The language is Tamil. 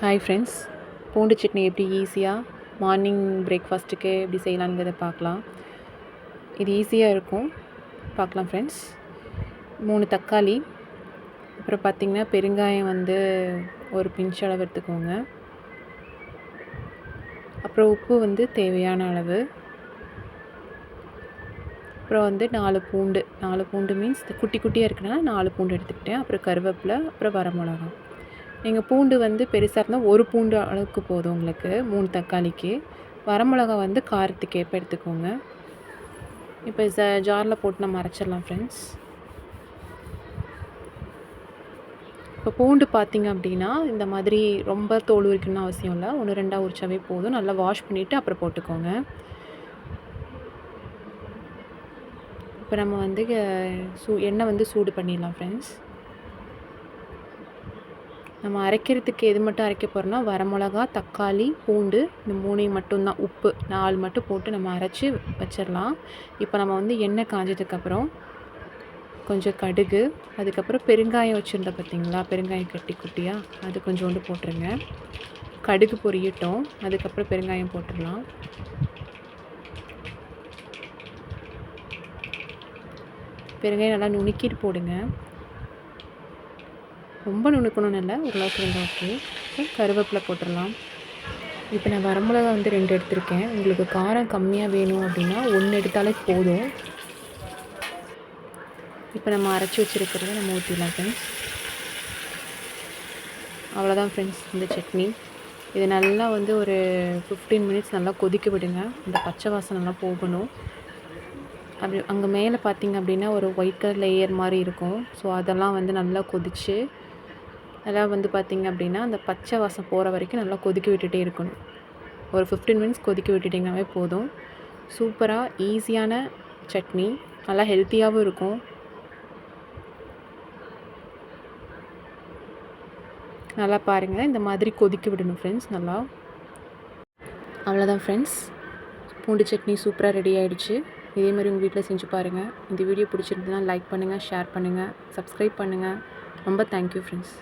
ஹாய் ஃப்ரெண்ட்ஸ், பூண்டு சட்னி எப்படி ஈஸியாக மார்னிங் பிரேக்ஃபாஸ்ட்டுக்கு எப்படி செய்யலாங்கிறத பார்க்கலாம். இது ஈஸியாக இருக்கும், பார்க்கலாம் ஃப்ரெண்ட்ஸ். 3 தக்காளி, அப்புறம் பார்த்திங்கன்னா பெருங்காயம் வந்து ஒரு பிஞ்ச் அளவு எடுத்துக்கோங்க. அப்புறம் உப்பு வந்து தேவையான அளவு. அப்புறம் வந்து 4 பூண்டு மீன்ஸ் குட்டி குட்டியாக இருக்குன்னா 4 பூண்டு எடுத்துக்கிட்டேன். அப்புறம் கருவேப்பிலை, அப்புறம் வரமிளகா. நீங்கள் பூண்டு வந்து பெருசாக இருந்தால் 1 பூண்டு அளவுக்கு போதும் உங்களுக்கு 3 தக்காளிக்கு. வரமிளகா வந்து காரத்துக்கு ஏற்ப எடுத்துக்கோங்க. இப்போ ஜாரில் போட்டு நம்ம அரைச்சிடலாம் ஃப்ரெண்ட்ஸ். இப்போ பூண்டு பார்த்திங்க அப்படின்னா இந்த மாதிரி ரொம்ப தோல் உரிக்கணும்னு அவசியம் இல்லை. 1-2 உரிச்சாவே போதும். நல்லா வாஷ் பண்ணிவிட்டு அப்புறம் போட்டுக்கோங்க. இப்போ நம்ம வந்து எண்ணெய் வந்து சூடு பண்ணிடலாம் ஃப்ரெண்ட்ஸ். நம்ம அரைக்கிறதுக்கு எது மட்டும் அரைக்க போகிறோம்னா வரமிளகா, தக்காளி, பூண்டு இந்த 3 மட்டும்தான். உப்பு 4 மட்டும் போட்டு நம்ம அரைச்சி வச்சிடலாம். இப்போ நம்ம வந்து எண்ணெய் காஞ்சதுக்கப்புறம் கொஞ்சம் கடுகு, அதுக்கப்புறம் பெருங்காயம் வச்சுருந்தோம் பார்த்திங்களா, பெருங்காயம் கட்டி குட்டியாக, அது கொஞ்சோண்டு போட்டுருங்க. கடுகு பொரியட்டும், அதுக்கப்புறம் பெருங்காயம் போட்டுடலாம். பெருங்காயம் நல்லா நுணுக்கிட்டு போடுங்க. ரொம்ப நுணுக்கணும்னு இல்லை, ஓரளவுக்கு இருந்தால் ஓகே. கருவேப்பிலை போட்டுடலாம். இப்போ நான் வரமிளகா வந்து 2 எடுத்திருக்கேன். உங்களுக்கு காரம் கம்மியாக வேணும் அப்படின்னா 1 எடுத்தாலே போதும். இப்போ நம்ம அரைச்சி வச்சுருக்கிறத நம்ம ஊற்றிடலாம் ஃப்ரெண்ட்ஸ். அவ்வளோதான் ஃப்ரெண்ட்ஸ் இந்த சட்னி. இது நல்லா வந்து ஒரு 15 மினிட்ஸ் நல்லா கொதிக்க விடுங்க. இந்த பச்சை வாசனை நல்லா போகணும். அப்படி அங்கே மேலே பார்த்திங்க அப்படின்னா ஒரு ஒயிட் கலர் லேயர் மாதிரி இருக்கும். ஸோ அதெல்லாம் வந்து நல்லா கொதித்து நல்லா வந்து பார்த்திங்க அப்படின்னா அந்த பச்சை வாசம் போகிற வரைக்கும் நல்லா கொதிக்க விட்டுட்டே இருக்கணும். ஒரு 15 மினிட்ஸ் கொதிக்க விட்டுட்டிங்கனாவே போதும். சூப்பராக ஈஸியான சட்னி, நல்லா ஹெல்த்தியாகவும் இருக்கும். நல்லா பாருங்கள், இந்த மாதிரி கொதிக்க விடணும் ஃப்ரெண்ட்ஸ் நல்லா. அவ்வளோதான் ஃப்ரெண்ட்ஸ், பூண்டு சட்னி சூப்பராக ரெடி ஆகிடுச்சு. இதே மாதிரி உங்கள் வீட்டில் செஞ்சு பாருங்கள். இந்த வீடியோ பிடிச்சிருந்ததுன்னா லைக் பண்ணுங்கள், ஷேர் பண்ணுங்கள், சப்ஸ்கிரைப் பண்ணுங்கள். ரொம்ப தேங்க்யூ ஃப்ரெண்ட்ஸ்.